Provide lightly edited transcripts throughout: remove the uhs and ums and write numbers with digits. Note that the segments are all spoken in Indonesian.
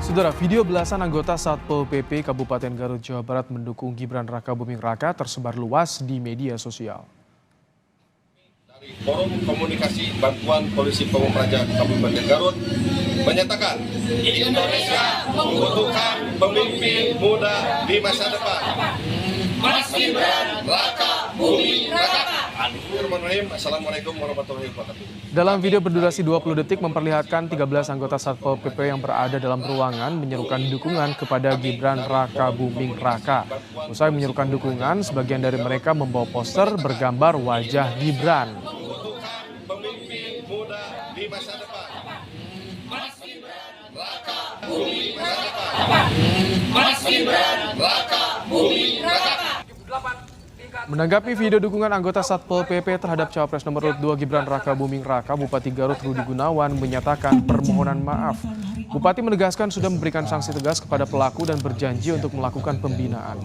Saudara, video belasan anggota Satpol PP Kabupaten Garut, Jawa Barat mendukung Gibran Raka Buming Raka tersebar luas di media sosial. Dari Forum Komunikasi Bantuan Polisi Pamung Praja Kabupaten Garut menyatakan Indonesia membutuhkan pemimpin muda di masa depan. Mas Gibran Raka Buming Raka. Assalamualaikum warahmatullahi wabarakatuh. Dalam video berdurasi 20 detik memperlihatkan 13 anggota Satpol PP yang berada dalam ruangan menyerukan dukungan kepada Gibran Raka Buming Raka. Usai menyerukan dukungan, sebagian dari mereka membawa poster bergambar wajah Gibran. Membutuhkan pemimpin muda di masa depan. Mas Gibran Raka Buming Raka. Mas Gibran Raka Buming Raka. Menanggapi video dukungan anggota Satpol PP terhadap Cawapres nomor urut 2 Gibran Raka Buming Raka, Bupati Garut Rudi Gunawan menyatakan permohonan maaf. Bupati menegaskan sudah memberikan sanksi tegas kepada pelaku dan berjanji untuk melakukan pembinaan.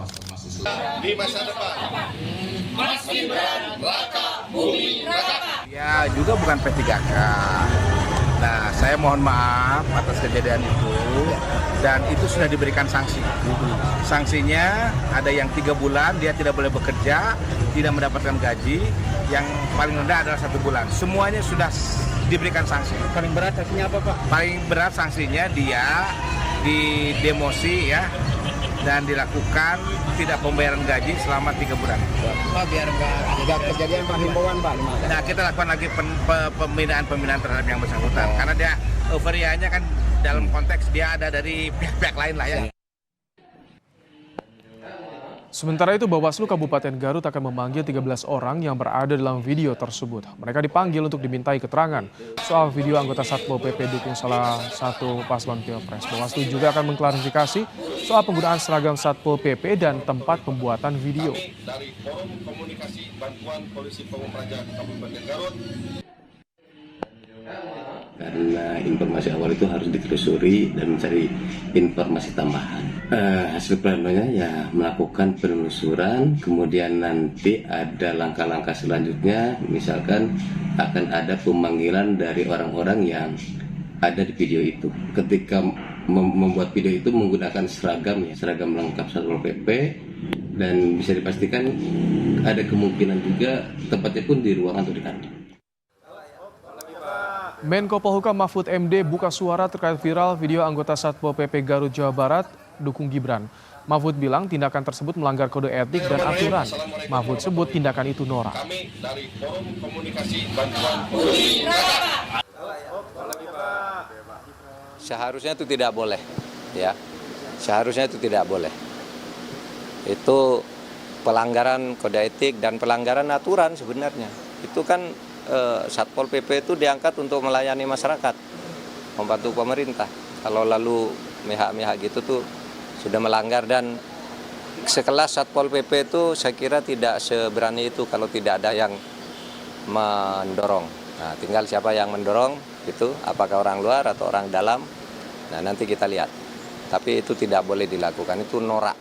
Di masa depan. Mas Gibran Raka Buming Raka. Ya juga bukan P3K. Nah, saya mohon maaf atas kejadian itu dan itu sudah diberikan sanksi. Sanksinya ada yang 3 bulan dia tidak boleh bekerja, tidak mendapatkan gaji, yang paling rendah adalah 1 bulan. Semuanya sudah diberikan sanksi. Paling berat sanksinya apa, Pak? Paling berat sanksinya dia didemosi ya dan dilakukan tidak pembayaran gaji selama 3 bulan. Pak, biar nggak kejadian Pak, himbauan Pak. Nah, kita lakukan lagi pembinaan terhadap yang bersangkutan karena dia euforianya kan dalam konteks dia ada dari pihak-pihak lain lah ya. Sementara itu, Bawaslu Kabupaten Garut akan memanggil 13 orang yang berada dalam video tersebut. Mereka dipanggil untuk dimintai keterangan soal video anggota Satpol PP dukung salah satu paslon Pilpres. Bawaslu juga akan mengklarifikasi soal penggunaan seragam Satpol PP dan tempat pembuatan video. Dari Forum Komunikasi Bantuan Polisi Pamung Praja Kabupaten Garut. Karena informasi awal itu harus ditelusuri dan mencari informasi tambahan. Hasil planonya ya melakukan penelusuran, kemudian nanti ada langkah-langkah selanjutnya, misalkan akan ada pemanggilan dari orang-orang yang ada di video itu. Ketika membuat video itu menggunakan seragam lengkap Satpol PP, dan bisa dipastikan ada kemungkinan juga tempatnya pun di ruangan atau di kantor. Menko Polhukam Mahfud MD buka suara terkait viral video anggota Satpol PP Garut, Jawa Barat dukung Gibran. Mahfud bilang tindakan tersebut melanggar kode etik dan aturan. Mahfud sebut tindakan itu norak. Kami dari Forum Komunikasi Bantuan Polisi. Seharusnya itu tidak boleh, ya. Seharusnya itu tidak boleh. Itu pelanggaran kode etik dan pelanggaran aturan sebenarnya. Itu kan Satpol PP itu diangkat untuk melayani masyarakat, membantu pemerintah. Kalau lalu mihak-mihak gitu tuh sudah melanggar, dan sekelas Satpol PP itu saya kira tidak seberani itu kalau tidak ada yang mendorong. Nah, tinggal siapa yang mendorong itu, apakah orang luar atau orang dalam. Nah, nanti kita lihat. Tapi itu tidak boleh dilakukan, itu norak.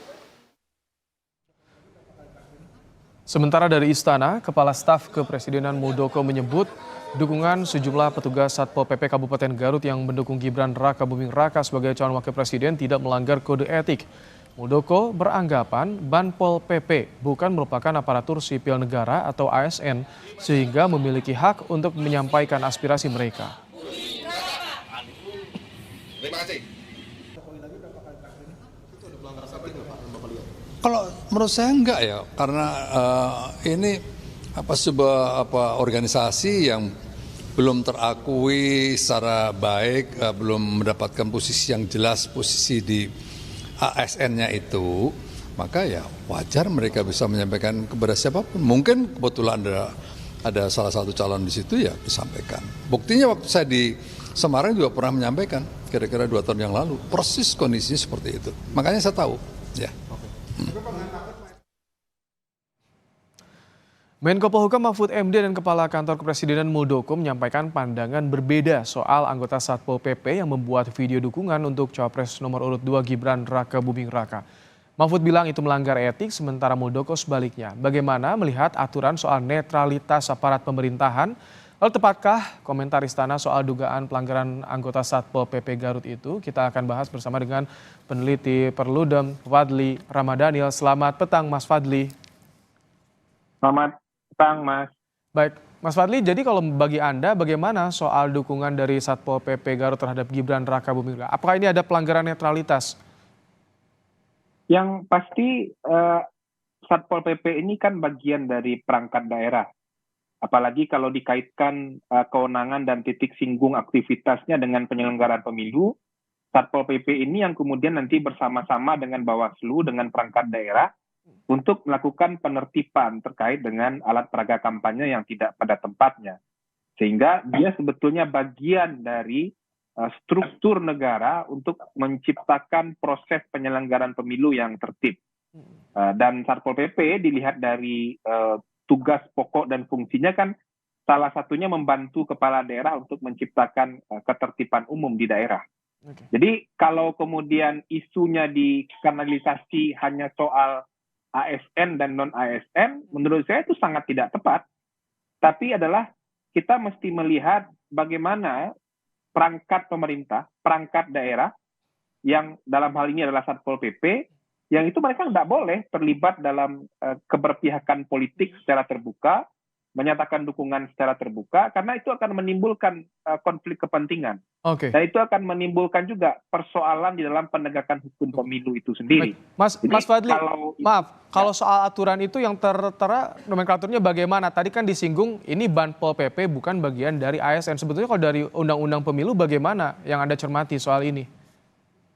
Sementara dari Istana, Kepala Staf Kepresidenan Muldoko menyebut dukungan sejumlah petugas Satpol PP Kabupaten Garut yang mendukung Gibran Raka Buming Raka sebagai calon wakil presiden tidak melanggar kode etik. Muldoko beranggapan Banpol PP bukan merupakan aparatur sipil negara atau ASN sehingga memiliki hak untuk menyampaikan aspirasi mereka. Terima kasih. Kalau menurut saya enggak ya, karena ini sebuah organisasi yang belum terakui secara baik, belum mendapatkan posisi yang jelas, posisi di ASN-nya itu, maka ya wajar mereka bisa menyampaikan kepada siapapun. Mungkin kebetulan ada salah satu calon di situ ya disampaikan. Buktinya waktu saya di Semarang juga pernah menyampaikan, kira-kira 2 tahun yang lalu, persis kondisinya seperti itu. Makanya saya tahu, ya. Menko Polhukam Mahfud MD dan Kepala Kantor Kepresidenan Muldoko menyampaikan pandangan berbeda soal anggota Satpol PP yang membuat video dukungan untuk Cawapres nomor urut 2 Gibran Raka Buming Raka. Mahfud bilang itu melanggar etik, sementara Muldoko sebaliknya. Bagaimana melihat aturan soal netralitas aparat pemerintahan? Lalu tepatkah komentar Istana soal dugaan pelanggaran anggota Satpol PP Garut itu? Kita akan bahas bersama dengan peneliti Perludem Fadli Ramadhanil. Selamat petang Mas Fadli. Selamat petang, Mas. Baik, Mas Fadli, jadi kalau bagi Anda bagaimana soal dukungan dari Satpol PP Garut terhadap Gibran Rakabuming Raka? Apakah ini ada pelanggaran netralitas? Yang pasti Satpol PP ini kan bagian dari perangkat daerah. Apalagi kalau dikaitkan kewenangan dan titik singgung aktivitasnya dengan penyelenggaraan pemilu, Satpol PP ini yang kemudian nanti bersama-sama dengan Bawaslu, dengan perangkat daerah, untuk melakukan penertiban terkait dengan alat peraga kampanye yang tidak pada tempatnya. Sehingga dia sebetulnya bagian dari struktur negara untuk menciptakan proses penyelenggaraan pemilu yang tertib. Dan Satpol PP dilihat dari tugas pokok dan fungsinya kan salah satunya membantu kepala daerah untuk menciptakan ketertiban umum di daerah. Jadi kalau kemudian isunya dikanalisasi hanya soal ASN dan non-ASN, menurut saya itu sangat tidak tepat. Tapi adalah kita mesti melihat bagaimana perangkat pemerintah, perangkat daerah, yang dalam hal ini adalah Satpol PP, yang itu mereka tidak boleh terlibat dalam keberpihakan politik secara terbuka, menyatakan dukungan secara terbuka, karena itu akan menimbulkan konflik kepentingan. Dan itu akan menimbulkan juga persoalan di dalam penegakan hukum pemilu itu sendiri. Mas Fadli, kalau soal aturan itu yang tertera nomenklaturnya bagaimana? Tadi kan disinggung ini Banpol PP bukan bagian dari ASN. Sebetulnya kalau dari Undang-Undang Pemilu bagaimana yang Anda cermati soal ini?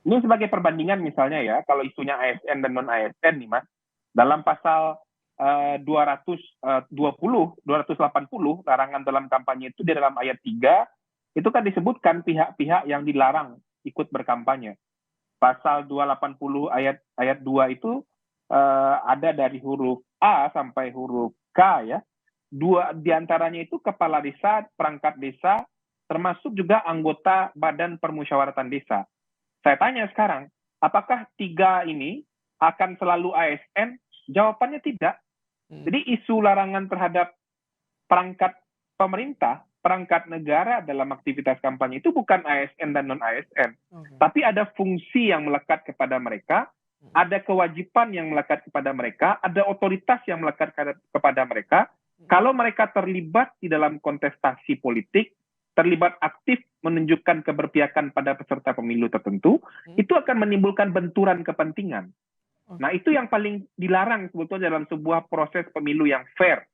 Ini sebagai perbandingan misalnya ya, kalau isunya ASN dan non-ASN nih Mas, dalam pasal 280 larangan dalam kampanye itu di dalam ayat 3 itu kan disebutkan pihak-pihak yang dilarang ikut berkampanye. Pasal 280 ayat 2 itu ada dari huruf A sampai huruf K ya. Dua diantaranya itu kepala desa, perangkat desa, termasuk juga anggota Badan Permusyawaratan Desa. Saya tanya sekarang, apakah 3 ini akan selalu ASN? Jawabannya tidak. Jadi isu larangan terhadap perangkat pemerintah, perangkat negara dalam aktivitas kampanye itu bukan ASN dan non-ASN. Tapi ada fungsi yang melekat kepada mereka, ada kewajiban yang melekat kepada mereka, ada otoritas yang melekat kepada mereka. Kalau mereka terlibat di dalam kontestasi politik, terlibat aktif menunjukkan keberpihakan pada peserta pemilu tertentu, itu akan menimbulkan benturan kepentingan. Nah itu yang paling dilarang sebetulnya dalam sebuah proses pemilu yang fair.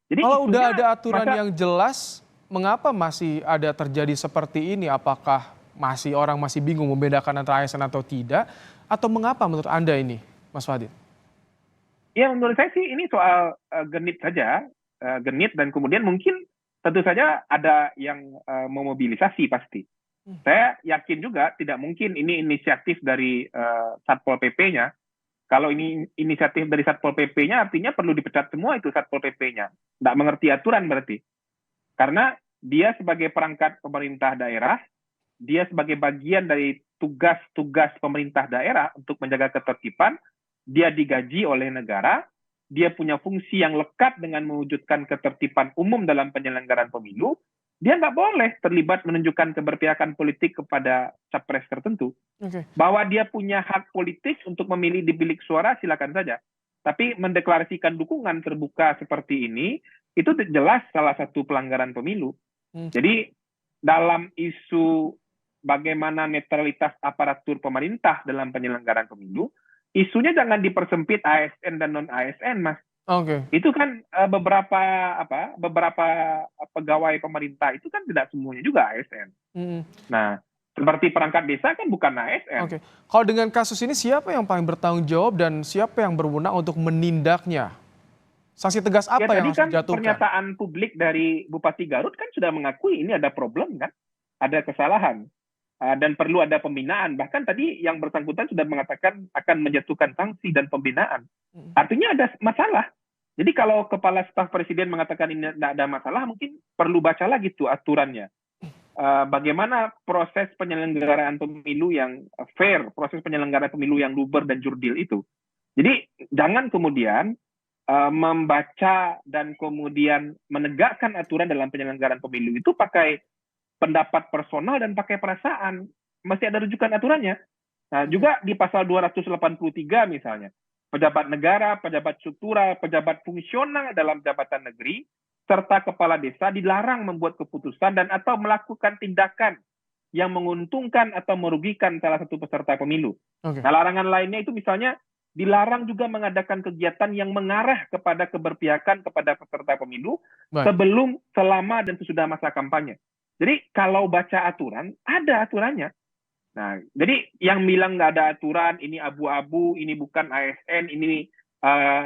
Jadi kalau udah ada aturan yang jelas, mengapa masih ada terjadi seperti ini? Apakah orang masih bingung membedakan antara ASN atau tidak? Atau mengapa menurut Anda ini, Mas Fadil? Ya menurut saya sih ini soal genit saja, genit dan kemudian mungkin tentu saja ada yang memobilisasi pasti. Saya yakin juga tidak mungkin ini inisiatif dari Satpol PP-nya. Kalau ini inisiatif dari Satpol PP-nya artinya perlu dipecat semua itu Satpol PP-nya. Tidak mengerti aturan berarti. Karena dia sebagai perangkat pemerintah daerah, dia sebagai bagian dari tugas-tugas pemerintah daerah untuk menjaga ketertiban, dia digaji oleh negara, dia punya fungsi yang lekat dengan mewujudkan ketertiban umum dalam penyelenggaraan pemilu, dia nggak boleh terlibat menunjukkan keberpihakan politik kepada capres tertentu. Bahwa dia punya hak politik untuk memilih di bilik suara, silakan saja. Tapi mendeklarasikan dukungan terbuka seperti ini, itu jelas salah satu pelanggaran pemilu. Jadi dalam isu bagaimana netralitas aparatur pemerintah dalam penyelenggaraan pemilu, isunya jangan dipersempit ASN dan non-ASN, Mas. Itu kan beberapa pegawai pemerintah itu kan tidak semuanya juga ASN. Nah, seperti perangkat desa kan bukan ASN. Kalau dengan kasus ini siapa yang paling bertanggung jawab dan siapa yang berwenang untuk menindaknya? Sanksi tegas apa yang harus dijatuhkan? Pernyataan publik dari Bupati Garut kan sudah mengakui ini ada problem kan, ada kesalahan. Dan perlu ada pembinaan. Bahkan tadi yang bersangkutan sudah mengatakan akan menjatuhkan sanksi dan pembinaan. Artinya ada masalah. Jadi kalau Kepala Staf Presiden mengatakan ini tidak ada masalah, mungkin perlu baca lagi tuh aturannya. Bagaimana proses penyelenggaraan pemilu yang fair, proses penyelenggaraan pemilu yang luber dan jurdil itu. Jadi jangan kemudian membaca dan kemudian menegakkan aturan dalam penyelenggaraan pemilu itu pakai pendapat personal dan pakai perasaan. Mesti ada rujukan aturannya. Nah, juga di pasal 283 misalnya, pejabat negara, pejabat struktural, pejabat fungsional dalam jabatan negeri, serta kepala desa dilarang membuat keputusan dan atau melakukan tindakan yang menguntungkan atau merugikan salah satu peserta pemilu. Oke. Nah, larangan lainnya itu misalnya dilarang juga mengadakan kegiatan yang mengarah kepada keberpihakan kepada peserta pemilu Baik. sebelum, selama, dan sesudah masa kampanye. Jadi kalau baca aturan, ada aturannya. Nah, jadi yang bilang nggak ada aturan, ini abu-abu, ini bukan ASN, ini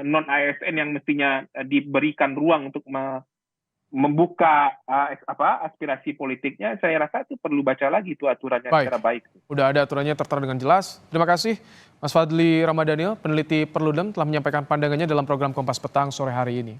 non ASN yang mestinya diberikan ruang untuk membuka aspirasi politiknya, saya rasa itu perlu baca lagi itu aturannya Baik. secara baik. Udah ada aturannya tertera dengan jelas. Terima kasih Mas Fadli Ramadhanil, peneliti Perludem, telah menyampaikan pandangannya dalam program Kompas Petang sore hari ini.